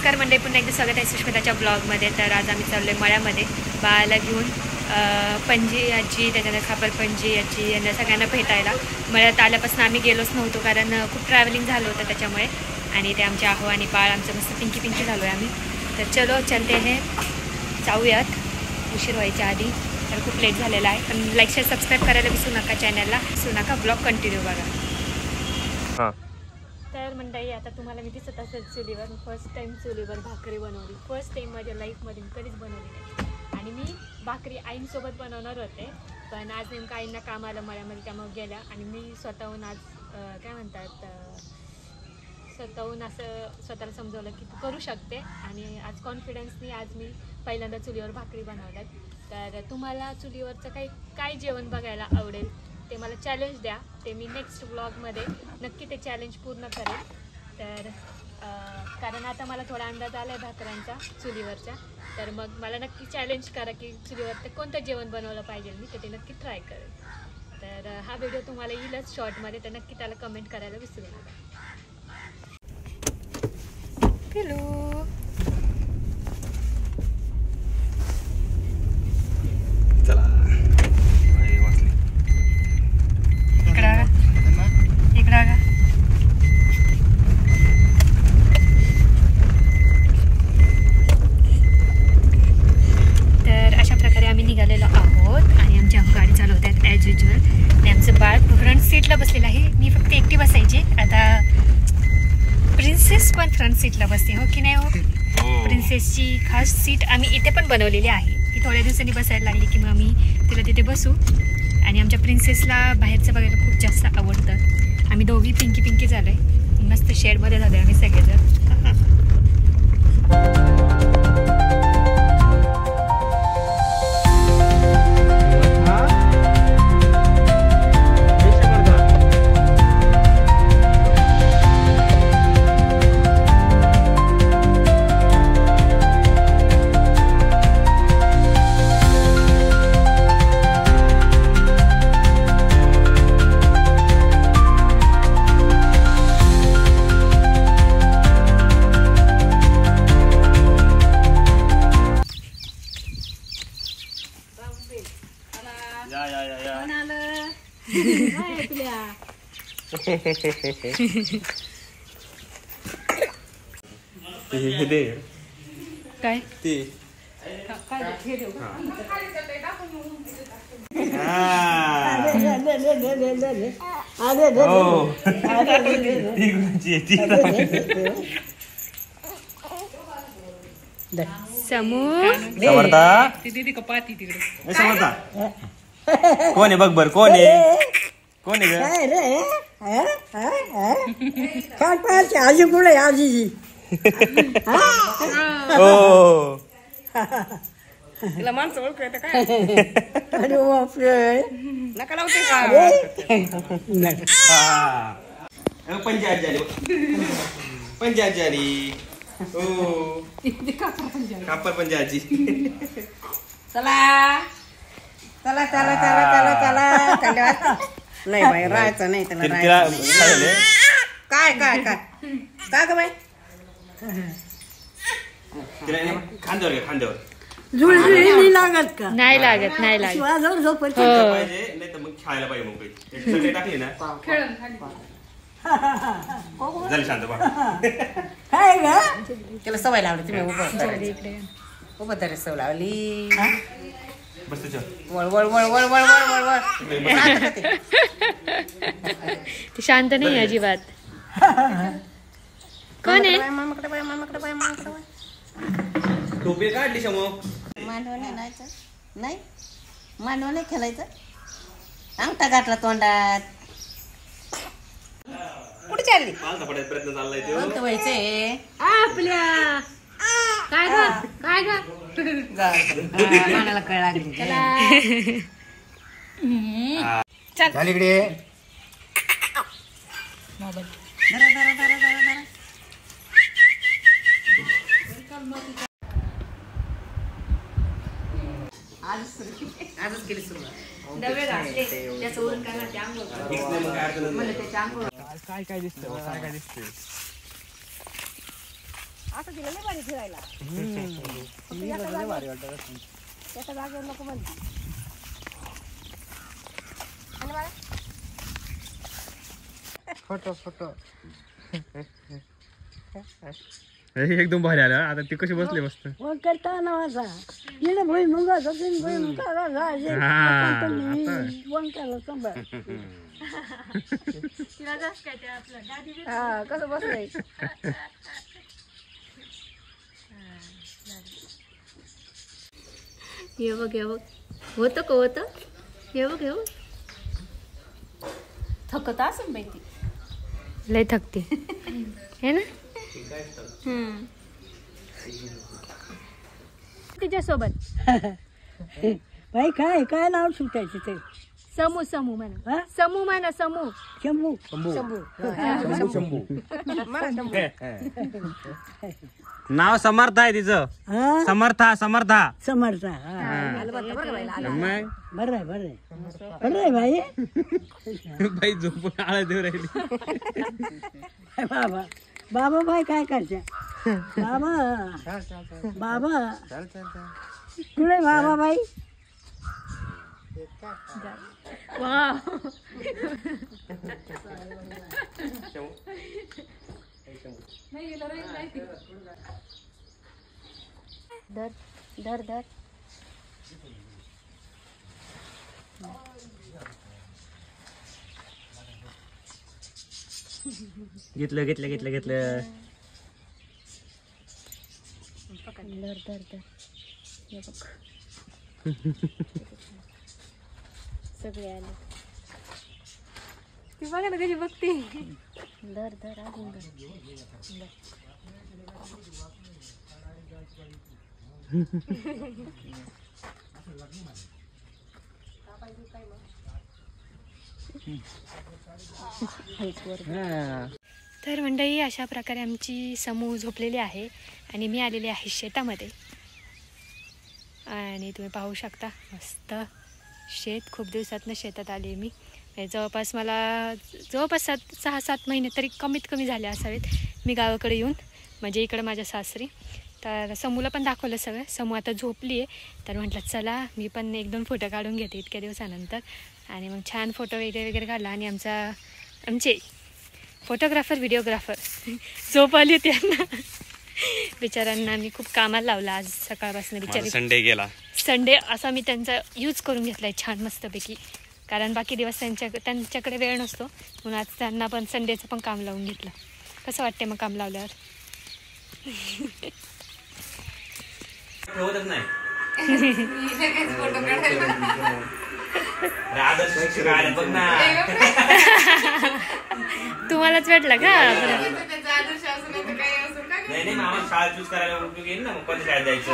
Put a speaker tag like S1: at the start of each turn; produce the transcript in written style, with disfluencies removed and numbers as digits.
S1: नमस्कार मंडळी, पुन्हा एकदा स्वागत आहे सुष्मिताच्या ब्लॉगमध्ये. तर आज आम्ही चाललो आहे मळ्यामध्ये बाळाला घेऊन पणजी आजी, त्याच्यानंतर खापर पणजी आजी यांना सगळ्यांना भेटायला. मळ्यात आल्यापासून आम्ही गेलोच नव्हतो कारण खूप ट्रॅव्हलिंग झालं होतं त्याच्यामुळे. आणि ते आमचे आहो आणि बाळ आमचं मस्त पिंकी झालो आहे आम्ही. तर चलो चलते हे, जाऊयात उशीर व्हायच्या आधी. तर खूप लेट झालेला आहे. पण लाईक शेअर सबस्क्राईब करायला विसरू नका, चॅनलला विसरू नका. ब्लॉग कंटिन्यू बघा. हां तर मंडळी, आता तुम्हाला मी दिसत असेल चुलीवर. फर्स्ट टाईम चुलीवर भाकरी बनवली. फर्स्ट टाईम माझ्या लाईफमध्ये कधीच बनवली नाही. आणि मी भाकरी आईंसोबत बनवणार होते, पण आज नेमकं आईंना काम आलं मळ्यामध्ये, त्यामुळे गेल्या. आणि मी स्वतःहून आज काय म्हणतात, स्वतःहून असं स्वतःला समजवलं की तू करू शकते. आणि आज कॉन्फिडन्सनी आज मी पहिल्यांदा चुलीवर भाकरी बनवल्यात. तर तुम्हाला चुलीवरचं काय जेवण बघायला आवडेल ते मला चॅलेंज द्या. ते मी नेक्स्ट ब्लॉगमध्ये नक्की ते चॅलेंज पूर्ण करेन. तर कारण आता मला थोडा अंदाज आला आहे भाकऱ्यांचा चुलीवरच्या. तर मग मला नक्की चॅलेंज करा की चुलीवर ते कोणतं जेवण बनवलं पाहिजे मी, तर ते नक्की ट्राय करेन. तर हा व्हिडिओ तुम्हाला येईलच शॉर्टमध्ये, तर नक्की त्याला कमेंट करायला विसरू नका. हॅलो,
S2: चला
S1: इकडं तर अशा प्रकारे आम्ही निघालेलो आहोत. आणि आमच्या गाडी चालवत आहेत ॲज युजल. आणि आमचं बाळ फ्रंट सीटला बसलेलं आहे. मी फक्त एकटी बसायची. आता प्रिन्सेस पण फ्रंट सीटला बसते, हो की नाही हो? प्रिन्सेसची खास सीट आम्ही इथे पण बनवलेली आहे. ती थोड्या दिवसांनी बसायला लागली की मग आम्ही तिला तिथे बसू. आणि आमच्या प्रिन्सेसला बाहेरचं बघायला खूप जास्त आवडतं. आम्ही दोघी पिंकी झालो आहे. मस्त शेडमध्ये झालो आहे आम्ही सगळेजण. काय
S2: ते समर्था कोण आहे बघ बर, कोण आहे
S3: आजी कुठे आजी तिला माणसं ओळखत काय? अरे बापरे, नका लावते का?
S2: पंजाजी आली. हो, खापर पंजाजी.
S3: चला चला चला चला चला चला. नाही बाई, राहायचं नाही त्याला. काय काय काय काय ग बाई?
S2: खांद्यावर
S3: जुळजुळी लागत का?
S1: नाही लागत
S3: झोपत
S2: पाहिजे, नाही तर मग खायला पाहिजे. मग टाकली ना झाली शांत बा.
S3: काय ग? त्याला सवय लावली तुम्ही उभं तरी सवय लावली.
S2: बस तुझ्या
S3: वळ वळ वळ वळ वळ वळ वळ.
S1: ती शांत नाही अजिबात. कोण आहे?
S2: टोपी काढली शमो.
S3: मांडव नाही मांडव नाही खेळायचं. अंगठा घातला तोंडात. कुठे चालली?
S2: प्रयत्न चाललाय
S3: कोणतं व्हायचंय
S1: आपल्या काय
S3: मानाला कळ लागली.
S2: चल इकडे.
S3: आजच केली सुरुवात.
S1: डबे घातले त्याचं ऊन करणार ते आंघोळ मला त्याच्या आंघोळ
S2: काय दिसतंय काय दिसतंय.
S3: असं तिला लय भारी फिरायला त्याच्या जागेवर नको म्हणते आणि मला
S4: फोटो फोटो
S2: एकदम भारी आलं आता ती कशी बसली मस्त
S3: वन करता ना माझा येणं भोई मुंगा सचिन भोई मुंगा वन केलं संभाळ
S1: तिला जास्त काय ते आपलं दादी
S3: हा कसं बसलंय
S1: हे बघ होतं का होतं हे बघ
S3: थकत असं बाई ती
S1: लय थकते हे ना तिच्यासोबत
S3: बाई काय काय नाव सुटायचं ते
S1: समू म्हणा समू
S3: शंभू
S4: नाव समर्थ आहे तिचं समर्था
S3: समर्थ बरं आहे बाई
S4: बाई झोपून आळा देऊ राहिली
S3: बाबा बाई काय करते बाबा तुला बाबा बाई
S1: वा धर
S4: घेतलं
S1: सगळे आले ती बघा ना कशी बघते धर अजून तर मंडळी अशा प्रकारे आमची समूह झोपलेली आहे आणि मी आलेली आहे शेतामध्ये आणि तुम्ही पाहू शकता मस्त शेत खूप दिवसातनं शेतात आली मी जवळपास 6-7 महिने तरी कमीत कमी झाले असावेत मी गावाकडे येऊन म्हणजे इकडं माझ्या सासरी तर समूला पण दाखवलं सगळं समूह आता झोपली आहे तर म्हटलं चला मी पण 1-2 फोटो काढून घेते इतक्या दिवसानंतर आणि मग छान फोटो वगैरे काढला आणि आमचे फोटोग्राफर व्हिडिओग्राफर झोप आली त्यांना बिचारांना मी खूप कामाला लावला आज सकाळपासून बिचारी संडे असा मी त्यांचा यूज करून घेतला आहे छान मस्तपैकी कारण बाकी दिवस त्यांच्याकडे वेळ नसतो म्हणून आज त्यांना पण संडेचं पण काम लावून घेतलं कसं वाटते मग काम लावल्यावर
S4: ठेवतच नाही बघ ना
S1: तुम्हालाच वाटलं का
S4: नाही मामा शाळा चूज करायला उपयोग येईल ना मग कोणत्या शाळेत जायचं